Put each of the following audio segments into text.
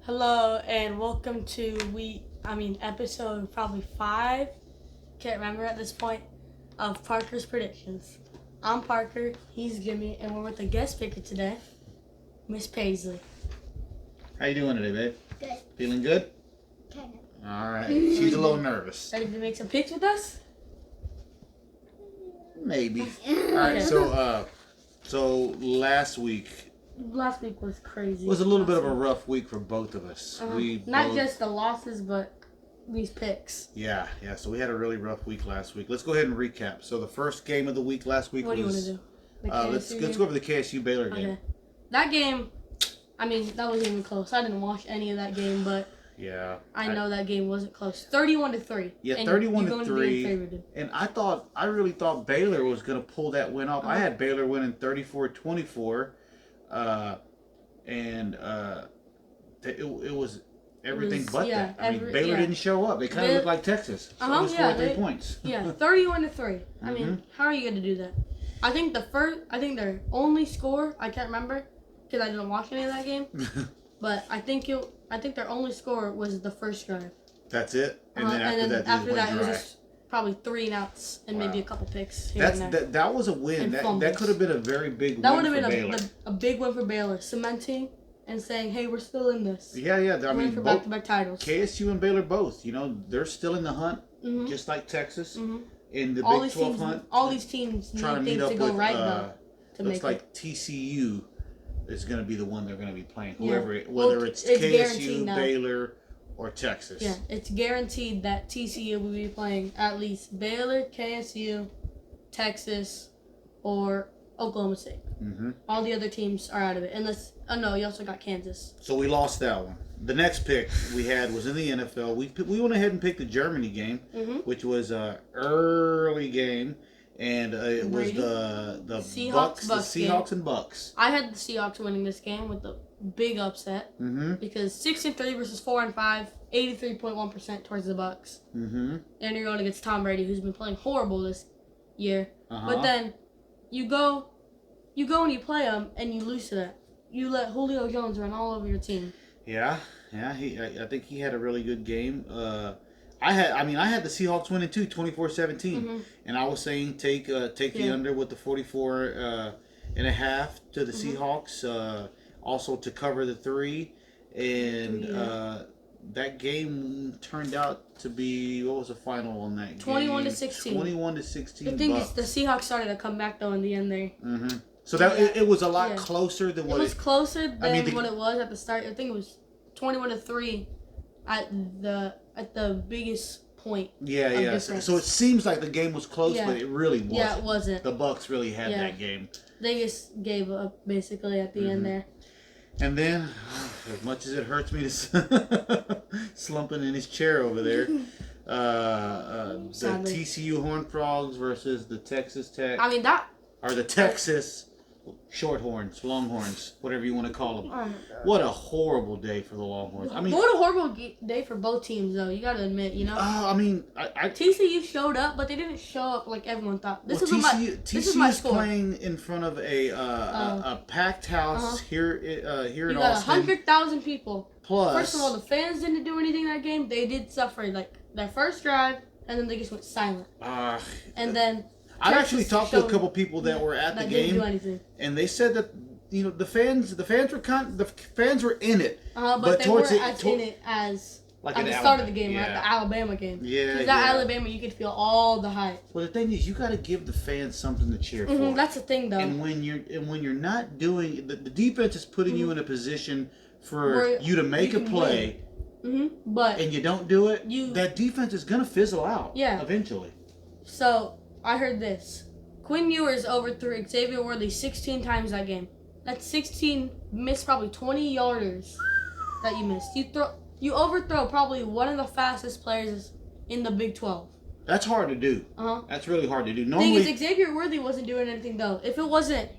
Hello and welcome to episode probably 5. Can't remember at this point of Parker's predictions. I'm Parker, he's Jimmy, and we're with a guest speaker today, Miss Paisley. How you doing today, babe? Good. Feeling good? Kind of. All right. She's a little nervous. Ready to make some picks with us? Maybe. All right. So last week Last week was crazy. was a little bit of a rough week for both of us. We Not both, just the losses, but these picks. yeah. So we had a really rough week last week. Let's go ahead and recap. So the first game of the week last week What do you want was. to do? The Let's KSU go over the KSU Baylor game. Okay. That game, that wasn't even close. I didn't watch any of that game, but Yeah. I know that game wasn't close. 31-3. Yeah, And 31-3. And I really thought Baylor was going to pull that win off. I had Baylor winning 34-24. It was everything but that. Baylor didn't show up. They kind of looked like Texas. So it was 3 points. Yeah, 31-3. How are you going to do that? I think their only score, I can't remember because I didn't watch any of that game, but I think their only score was the first drive. That's it. And then after that it it was just probably 3 and outs and maybe a couple picks here and there. That was a win. That could have been a very big win. That would have been Baylor. a big win for Baylor, cementing and saying, "Hey, we're still in this." Yeah. For back-to-back titles. KSU and Baylor both. They're still in the hunt, just like Texas in the Big 12 hunt. All these teams need trying to meet things up to go with. right though to Looks make like it. TCU is going to be the one they're going to be playing. Yeah. Whether it's guaranteed KSU, now. Baylor, or Texas. Yeah, it's guaranteed that TCU will be playing at least Baylor, KSU, Texas, or Oklahoma State. All the other teams are out of it. You also got Kansas. So we lost that one. The next pick we had was in the NFL. We went ahead and picked the Germany game, which was an early game, and it was Brady. the Seahawks, Bucks, the Seahawks and Bucks. I had the Seahawks winning this game with the big upset because 6-3 versus 4-5, 83.1% towards the Bucks. And you're going against Tom Brady, who's been playing horrible this year. But then you go and you play him and you lose to that. You let Julio Jones run all over your team. Yeah. I think he had a really good game. I had the Seahawks winning too, 24-17, and I was saying take the under with the 44 and a half to the Seahawks. Also to cover the 3, and that game turned out to be, what was the final on that game? 21-16. 21-16. The thing is, the Seahawks started to come back though in the end there. So it was a lot closer than what it was closer than what the, it was at the start. I think it was 21-3 at the biggest point. Yeah. So it seems like the game was close, but it really wasn't. Yeah, it wasn't. The Bucks really had that game. They just gave up basically at the end there. And then, as much as it hurts me to slumping in his chair over there, the TCU Horned Frogs versus the Texas Tech. Or the Texas Shorthorns, Longhorns, whatever you want to call them. What a horrible day for the Longhorns. What a horrible day for both teams, though. You got to admit, TCU showed up, but they didn't show up like everyone thought. This is my score. Playing in front of a packed house here in Austin. You got 100,000 people. Plus, first of all, the fans didn't do anything that game. They did suffer like their first drive, and then they just went silent. And then. I actually talked to a couple people that were at the game, and they said that the fans were in it, but they weren't as in it as like at the start of the game, at the Alabama game. Because Alabama, you could feel all the hype. Well, the thing is, you got to give the fans something to cheer for. That's the thing, though. And when you're not doing the defense is putting you in a position for you to make a play, but and you don't do it, that defense is gonna fizzle out. Eventually. So. I heard this. Quinn Ewers overthrew Xavier Worthy 16 times that game. That's 16 missed, probably 20 yarders that you missed. You overthrow probably one of the fastest players in the Big 12. That's hard to do. That's really hard to do. Normally, thing is, Xavier Worthy wasn't doing anything though. If it wasn't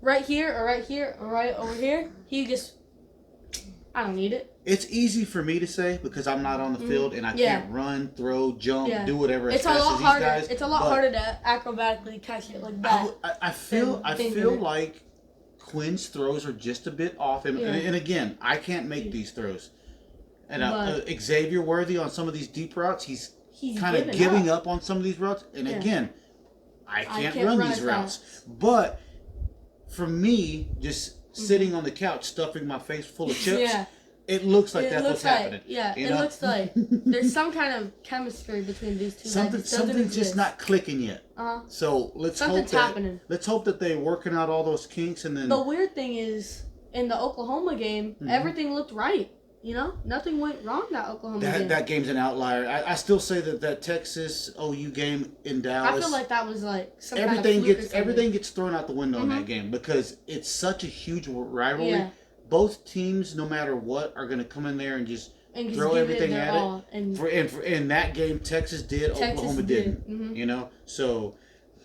right here or right here or right over here, I don't need it. It's easy for me to say because I'm not on the field and I can't run, throw, jump, do whatever as fast as these guys. It's a lot harder to acrobatically catch it like that. I feel like Quinn's throws are just a bit off. And again, I can't make these throws. And Xavier Worthy on some of these deep routes, he's kind of giving up on some of these routes. And again, I can't run these routes. But for me, just sitting on the couch, stuffing my face full of chips, it looks like that's what's happening. Yeah, it looks like there's some kind of chemistry between these two. Something's just not clicking yet. So let's hope that they're working out all those kinks, and then. The weird thing is, in the Oklahoma game, everything looked right. You know, nothing went wrong that Oklahoma game. That game's an outlier. I still say that Texas OU game in Dallas. I feel like that was like some everything gets thrown out the window in that game because it's such a huge rivalry. Yeah. Both teams, no matter what, are going to come in there and just throw everything at it. And in that game, Texas did. Oklahoma didn't. Mm-hmm. You know, so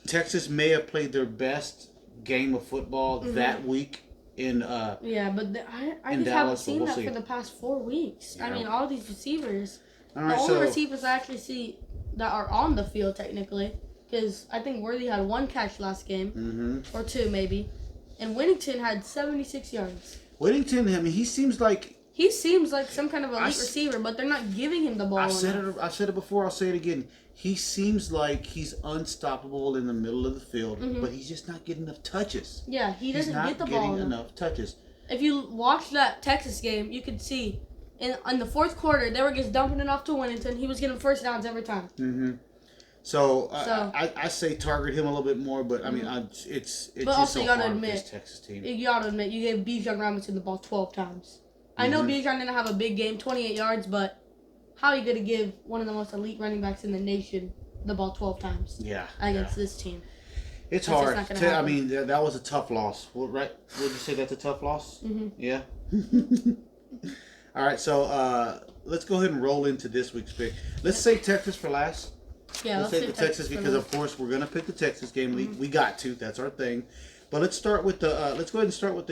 Texas may have played their best game of football that week. But I just haven't seen that for the past 4 weeks. Yeah. I mean, all these receivers. The only receivers I actually see that are on the field technically, because I think Worthy had 1 catch last game, or 2 maybe, and Whittington had 76 yards. Whittington, I mean, he seems like some kind of elite receiver, but they're not giving him the ball. I said it before. I'll say it again. He seems like he's unstoppable in the middle of the field, but he's just not getting enough touches. Yeah, he doesn't get the ball. He's not getting enough touches. If you watch that Texas game, you could see in the fourth quarter they were just dumping it off to Whittington. He was getting first downs every time. So I say target him a little bit more, but I mean it's but just also so hard with this Texas team. You gotta admit you gave Bijan Robinson the ball 12 times. I know Bijan didn't have a big game, 28 yards, but how are you going to give one of the most elite running backs in the nation the ball 12 times against this team? That's hard. I mean, that was a tough loss. Right? Would you say that's a tough loss? Yeah? All right, so let's go ahead and roll into this week's pick. Let's save Texas for last. Yeah, let's save the Texas because, of course, we're going to pick the Texas game. We got to. That's our thing. But let's start with let's go ahead and start with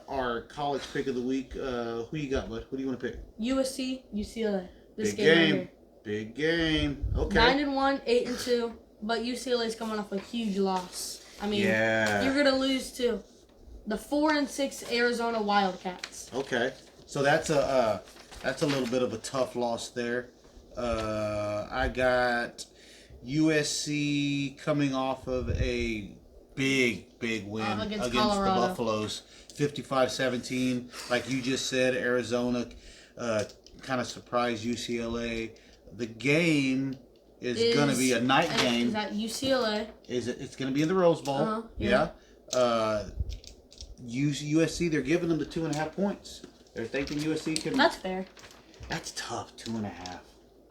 our college pick of the week. Who you got, bud? Who do you want to pick? USC, UCLA. Big game. Big game. Okay. 9-1, 8-2, but UCLA's coming off a huge loss. I mean, you're gonna lose to the 4-6 Arizona Wildcats. Okay, so that's a little bit of a tough loss there. I got USC coming off of a big win against the Buffaloes, 55-17. Like you just said, Arizona kind of surprised UCLA. The game is going to be a night game. Is that UCLA? It's going to be in the Rose Bowl. Yeah. USC, they're giving them the 2.5 points. They're thinking USC can. That's fair. That's tough. 2.5.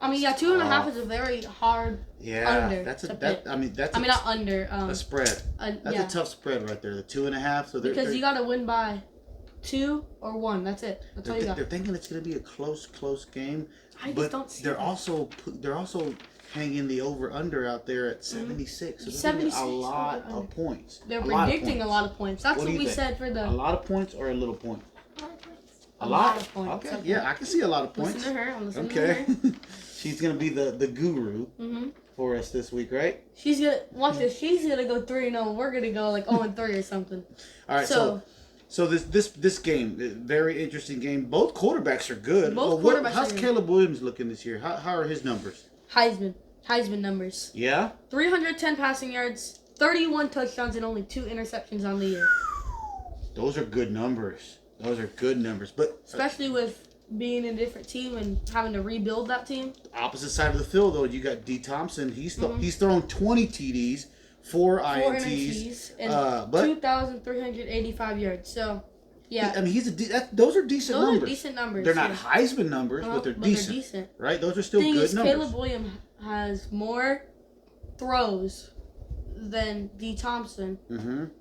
I mean, 2.5 is a very hard under. That's a spread. That's a tough spread right there. The 2.5. So because you got to win by 2 or 1. That's it. That's all you got. They're thinking it's going to be a close game. I just don't see. They're also hanging the over under out there at 76. So 76 a lot of points. They're predicting a lot of points. That's what we said for the. A lot of points or a little point. A lot of points. Okay. Yeah, I can see a lot of points. Listen to her. I'm listening to her. She's gonna be the guru for us this week, right? She's gonna watch this. She's gonna go 3-0. We're gonna go like 0-3 or something. All right. So this game, very interesting game. Both quarterbacks are good. How's Caleb Williams looking this year? How are his numbers? Heisman numbers. Yeah. 310 passing yards, 31 touchdowns, and only 2 interceptions on the year. Those are good numbers. But especially with being in a different team and having to rebuild that team. Opposite side of the field, though, you got D. Thompson. He's thrown 20 TDs, 4 INTs, and 2,385 yards. So, yeah. I mean, those are decent numbers. Those are decent numbers. They're not Heisman numbers, but they're decent. Right? Those are still good numbers. Caleb Williams has more throws than D. Thompson,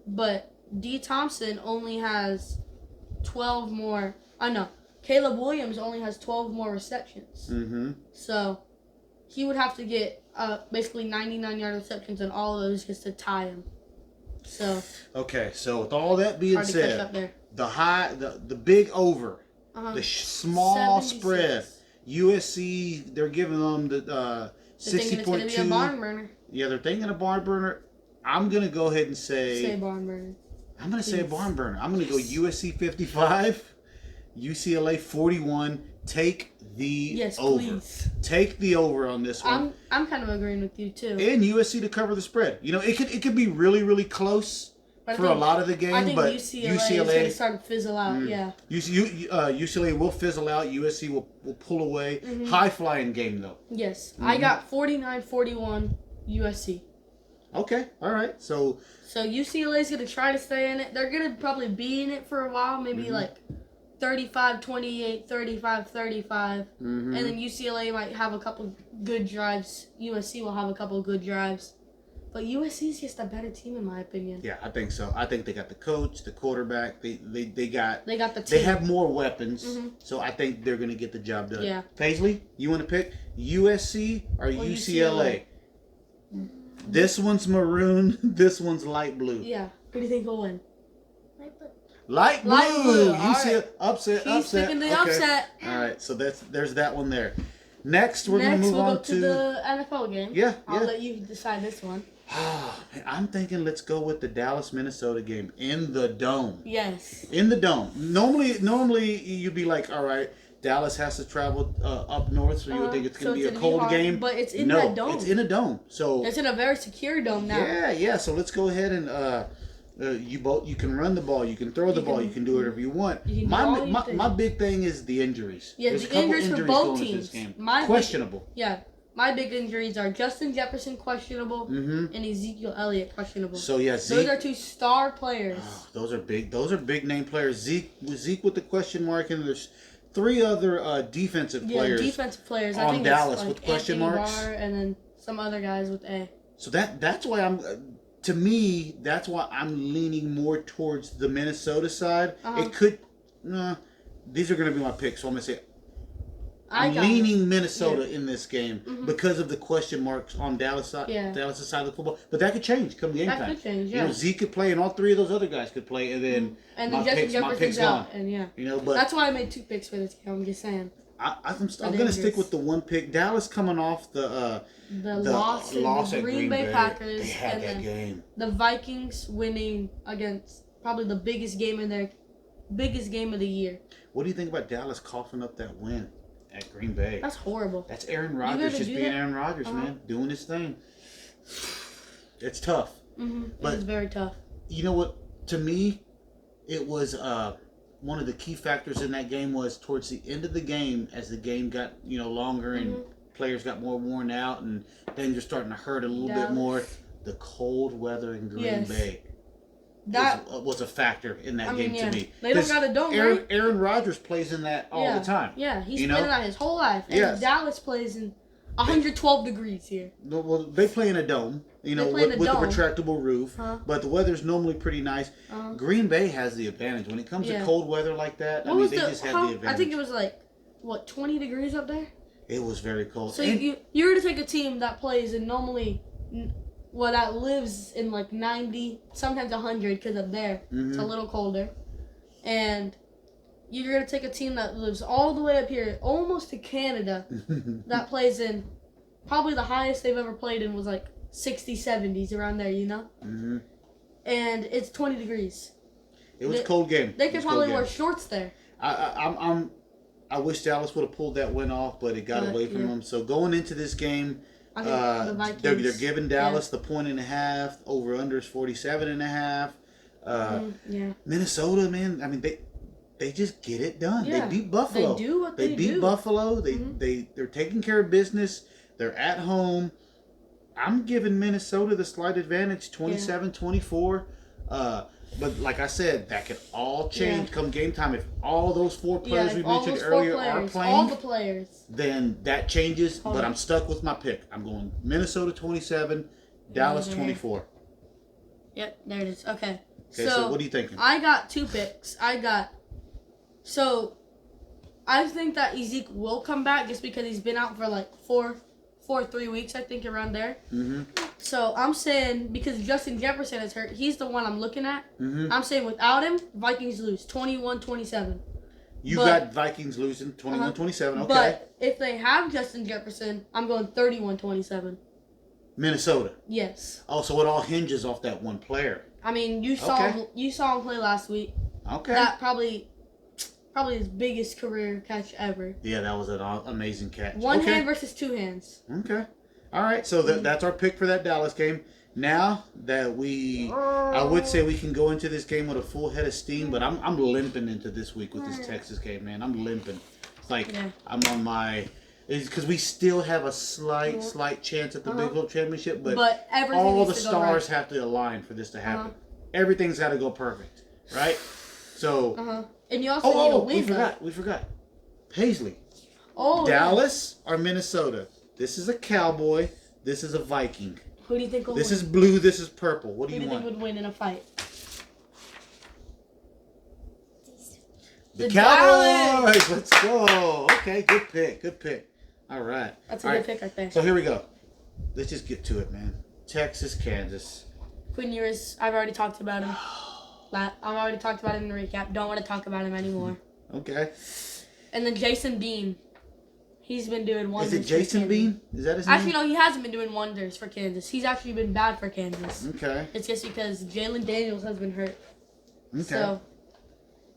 but D. Thompson only has 12 more. Caleb Williams only has 12 more receptions. So he would have to get basically 99-yard receptions on all of those just to tie him. So okay, so with all that being said, the big over, the small 76. Spread, USC, they're giving them the 60.2. They're thinking it's going to be a barn burner. Yeah, they're thinking a barn burner. I'm going to go ahead and say barn burner. I'm going to say a barn burner. I'm going to go USC 55, UCLA 41. Take the over. Please. Take the over on this one. I'm kind of agreeing with you too. And USC to cover the spread. You know, it could be really, really close for a lot of the game. I think but UCLA is going to start to fizzle out. Yeah. UCLA will fizzle out. USC will pull away. High flying game though. Yes, I got 49-41 USC. Okay, all right. So UCLA is going to try to stay in it. They're going to probably be in it for a while, maybe like 35-28, 35-35. And then UCLA might have a couple good drives. USC will have a couple good drives. But USC is just a better team in my opinion. Yeah, I think so. I think they got the coach, the quarterback. They got the team. They have more weapons. So I think they're going to get the job done. Yeah. Paisley, you want to pick USC or UCLA? This one's maroon. This one's light blue. Yeah. Who do you think will win? Light blue. UCLA right. upset. He's picking the upset. All right. So there's that one there. Next, we're going to move we'll on go to the NFL game. Yeah. I'll let you decide this one. I'm thinking let's go with the Dallas Minnesota game in the dome. Yes. In the dome. Normally you'd be like, all right, Dallas has to travel up north, so you would think it's going to be a cold game. But it's in that dome. It's in a dome. So it's in a very secure dome now. Yeah. So let's go ahead and you can run the ball, you can throw the ball, you can do whatever you want. My big thing is the injuries. Yeah, There's the a couple injuries for both teams. Questionable. My big injuries are Justin Jefferson questionable and Ezekiel Elliott questionable. So yeah, those are two star players. Those are big name players. Zeke with the question mark, and there's three other defensive players. Yeah, defensive players. On I think Dallas it's with question marks, Barr and then some other guys with A. So that's why I'm. To me, that's why I'm leaning more towards the Minnesota side. It could. These are going to be my picks, so I'm going to say I'm leaning Minnesota in this game because of the question marks on Dallas' side of the football. But that could change come game time. That could change, You know, Zeke could play, and all three of those other guys could play, and then my pick's gone. And you know, but that's why I made 2 picks for this game. I'm just saying. I'm going to stick with the one pick. Dallas coming off the loss to the Green Bay Packers. They had that game. The Vikings winning against probably the biggest game of the year. What do you think about Dallas coughing up that win at Green Bay? That's horrible. That's Aaron Rodgers just being Aaron Rodgers, man, doing his thing. It's tough. But it's very tough. You know what? To me, it was one of the key factors in that game was towards the end of the game, as the game got longer and players got more worn out and things are starting to hurt a little bit more. The cold weather in Green Bay was a factor in that game to me. They don't got a dome, right? Aaron Rodgers plays in that all the time. Yeah, he's playing that his whole life. And Dallas plays in 112 degrees here. Well, they play in a dome, with the retractable roof, but the weather's normally pretty nice. Green Bay has the advantage when it comes to cold weather like that. They just have the advantage. I think it was 20 degrees up there. It was very cold. So you're to take a team that plays in that lives in 90, sometimes 100 because up there it's a little colder, and you're gonna take a team that lives all the way up here, almost to Canada, that plays in probably the highest they've ever played in was 60s, 70s around there, and it's 20 degrees. It was a cold game. They could probably wear shorts there. I wish Dallas would have pulled that win off, but it got away from them. So going into this game, the Vikings, they're giving Dallas the 1.5. Over under is 47.5. Minnesota, man. They just get it done. Yeah. They beat Buffalo. They do what they do. They beat Buffalo. They're taking care of business. They're at home. I'm giving Minnesota the slight advantage, 27-24. But like I said, that could all change come game time. If all those 4 players we mentioned earlier are playing, all the players, then that changes. But I'm stuck with my pick. I'm going Minnesota 27, Dallas 24. Yep, there it is. Okay, so what are you thinking? I got 2 picks. I think that Ezekiel will come back just because he's been out for 3 weeks, I think, around there. So I'm saying, because Justin Jefferson is hurt, he's the one I'm looking at. I'm saying without him, Vikings lose 21-27. You got Vikings losing 21-27, okay. But if they have Justin Jefferson, I'm going 31-27. Minnesota. Yes. Oh, so it all hinges off that one player. I mean, you saw him play last week. Okay. That probably his biggest career catch ever. Yeah, that was an amazing catch. One hand versus two hands. Okay. All right, so that's our pick for that Dallas game. Now that I would say we can go into this game with a full head of steam, but I'm limping into this week with this Texas game, man. I'm limping. It's like I'm on my... Because we still have a slight chance at the Big 12 championship, but all the stars have to align for this to happen. Everything's got to go perfect, right? So... And you also need a win. We forgot. Paisley. Oh, Dallas or Minnesota? This is a Cowboy. This is a Viking. Who do you think will win? This is blue. This is purple. What do you want? Who do you think would win in a fight? The Cowboys. Let's go. Okay, good pick. All right. That's a good pick right there. So here we go. Let's just get to it, man. Texas, Kansas. Quinn Ewers, I've already talked about him. I've already talked about him in the recap. Don't want to talk about him anymore. Okay. And then Jason Bean. He's been doing wonders. Is it Jason Bean? Is that his name? Actually, no, he hasn't been doing wonders for Kansas. He's actually been bad for Kansas. Okay. It's just because Jalen Daniels has been hurt. Okay. So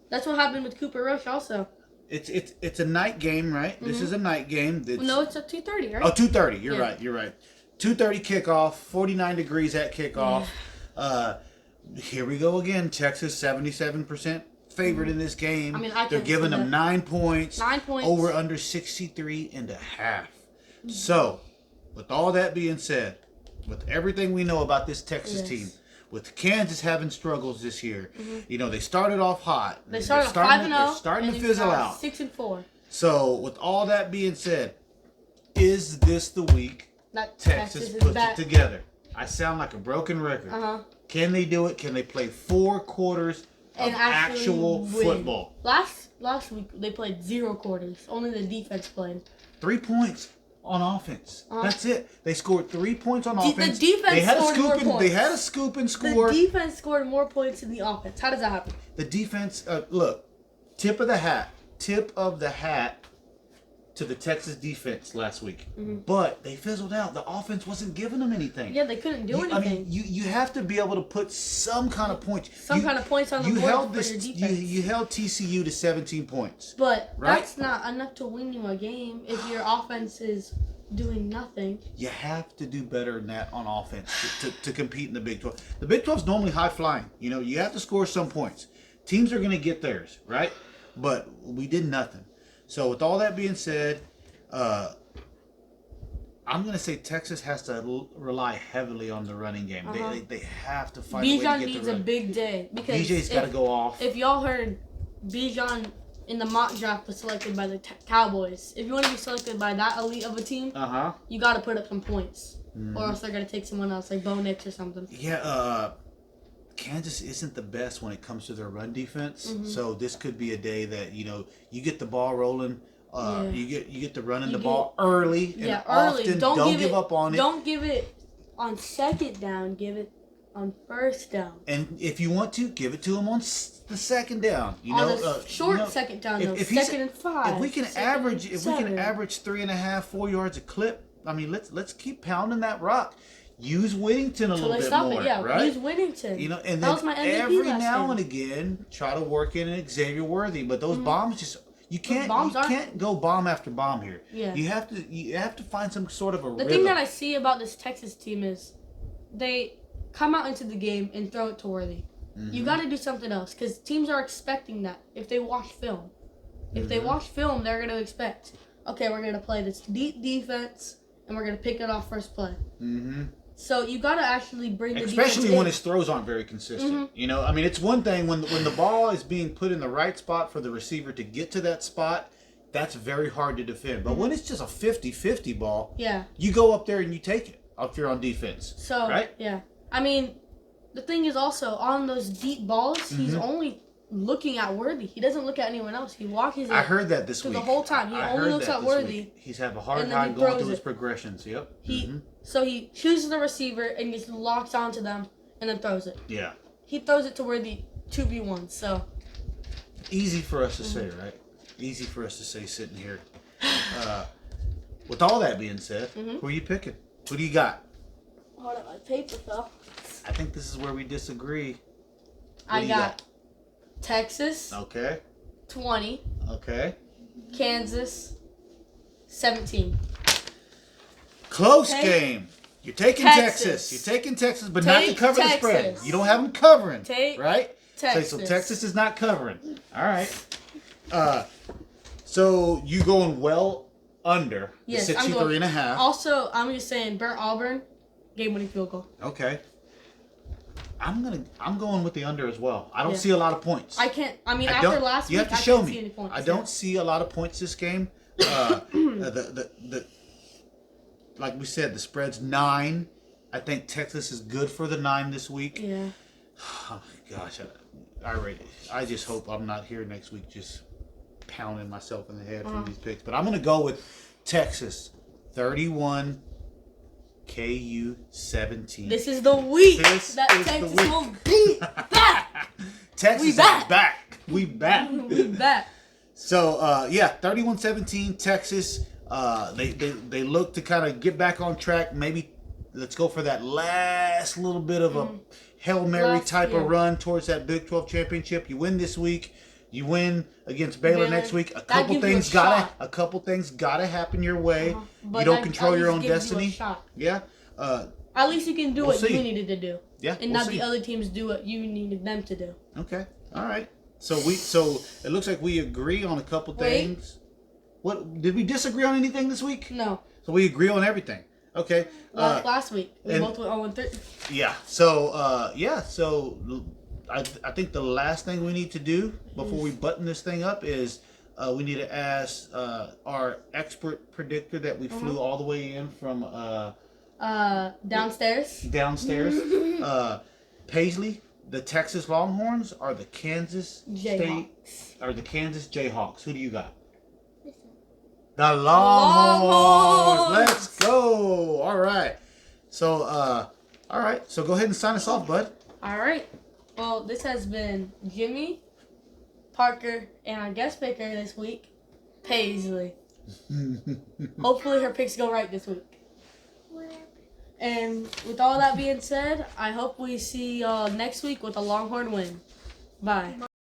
that's what happened with Cooper Rush also. It's a night game, right? This is a night game. No, it's at 2:30, right? Oh, 2:30. You're right. 2:30 kickoff. 49 degrees at kickoff. Here we go again. Texas 77% favored in this game. I mean, they're giving them 9 points. 9 points. Over under 63.5. So, with all that being said, with everything we know about this Texas team, with Kansas having struggles this year, you know, they started off hot. They started 5-0. They're starting to fizzle out. 6-4. So, with all that being said, is this the week that Texas puts it together? I sound like a broken record. Can they do it? Can they play 4 quarters of actual football? Last week they played 0 quarters. Only the defense played. 3 points on offense. That's it. They scored 3 points on offense. The defense scored more points. They had a scoop and score. The defense scored more points than the offense. How does that happen? The defense, look, tip of the hat to the Texas defense last week. But they fizzled out. The offense wasn't giving them anything. Yeah, they couldn't do anything. I mean, you have to be able to put some kind of points. Some kind of points on the board for your defense. You held TCU to 17 points. But that's not enough to win you a game if your offense is doing nothing. You have to do better than that on offense to compete in the Big 12. The Big 12 is normally high flying. You know, you have to score some points. Teams are going to get theirs, right? But we did nothing. So with all that being said, I'm going to say Texas has to rely heavily on the running game. They have to find a way to get Bijan needs a big day. Because BJ's got to go off. If y'all heard, Bijan in the mock draft was selected by the Cowboys. If you want to be selected by that elite of a team, you got to put up some points. Or else they're going to take someone else, like Bo Nix or something. Yeah, Kansas isn't the best when it comes to their run defense, so this could be a day that you get the ball rolling, you get to running the ball early and often. Don't give up on it. Don't give it on second down. Give it on first down. And if you want to, give it to him on the second down. Second down. If second and 5. If we can average 3.5, 4 yards a clip, I mean, let's keep pounding that rock. Use Whittington a little bit more, right? Use Whittington. And then every now and again, try to work in an Xavier Worthy. But those bombs just you can't go bomb after bomb here. Yeah. You have to find some sort of a rhythm. The thing that I see about this Texas team is they come out into the game and throw it to Worthy. You got to do something else because teams are expecting that if they watch film. If they watch film, they're going to expect, okay, we're going to play this deep defense and we're going to pick it off first play. So you got to actually bring the defense especially when his throws aren't very consistent. You know, I mean, it's one thing when the ball is being put in the right spot for the receiver to get to that spot, that's very hard to defend. But when it's just a 50-50 ball, you go up there and you take it if you're on defense. So, right? Yeah. I mean, the thing is also, on those deep balls, he's only looking at Worthy. He doesn't look at anyone else. He walks it. I heard that this week. The whole time. He only looks at Worthy. He's having a hard time going through his progressions. Yep. So he chooses the receiver and just locks onto them and then throws it. Yeah. He throws it to Worthy 2v1. So easy for us to say, right? Easy for us to say sitting here. With all that being said, who are you picking? Who do you got? Hold on, my paper fell. I think this is where we disagree. I got Texas Okay. 20, Okay. Kansas 17. Close Take game. You're taking Texas. You're taking Texas, but not to Take cover the spread. Texas. You don't have them covering, Take right? Texas. So Texas is not covering. All right. So you going well under the Yes, I'm 63.5. Also, I'm just saying, Burnt Auburn, game-winning field goal. Okay. I'm going with the under as well. I don't see a lot of points. After last week, you have to I show can't me. see any points. I don't see a lot of points this game. Like we said, the spread's 9. I think Texas is good for the 9 this week. Yeah. Oh, gosh, I just hope I'm not here next week just pounding myself in the head from these picks. But I'm going to go with Texas 31, KU 17. This is the week This that is the Texas week. will be back. Texas We back. is back. We back. We back. So, 31-17, Texas. They look to kind of get back on track. Maybe let's go for that last little bit of a Hail Mary type of run towards that Big 12 championship. You win this week. You win against Baylor next week. A couple things gotta happen your way. You don't control your own destiny. Yeah. At least you can do what see. you needed to do. Yeah. And not the other teams do what you needed them to do. Okay. All right. So it looks like we agree on a couple things. What did we disagree on anything this week? No. So we agree on everything. Okay. Last week we both went 0-3. Yeah. So So I think the last thing we need to do before we button this thing up is we need to ask our expert predictor that we flew all the way in from downstairs. Paisley. The Texas Longhorns are the Kansas Jayhawks. Who do you got? The Longhorns. Let's go. All right. So, So go ahead and sign us off, bud. All right. Well, this has been Jimmy, Parker, and our guest picker this week, Paisley. Hopefully her picks go right this week. And with all that being said, I hope we see y'all next week with a Longhorn win. Bye.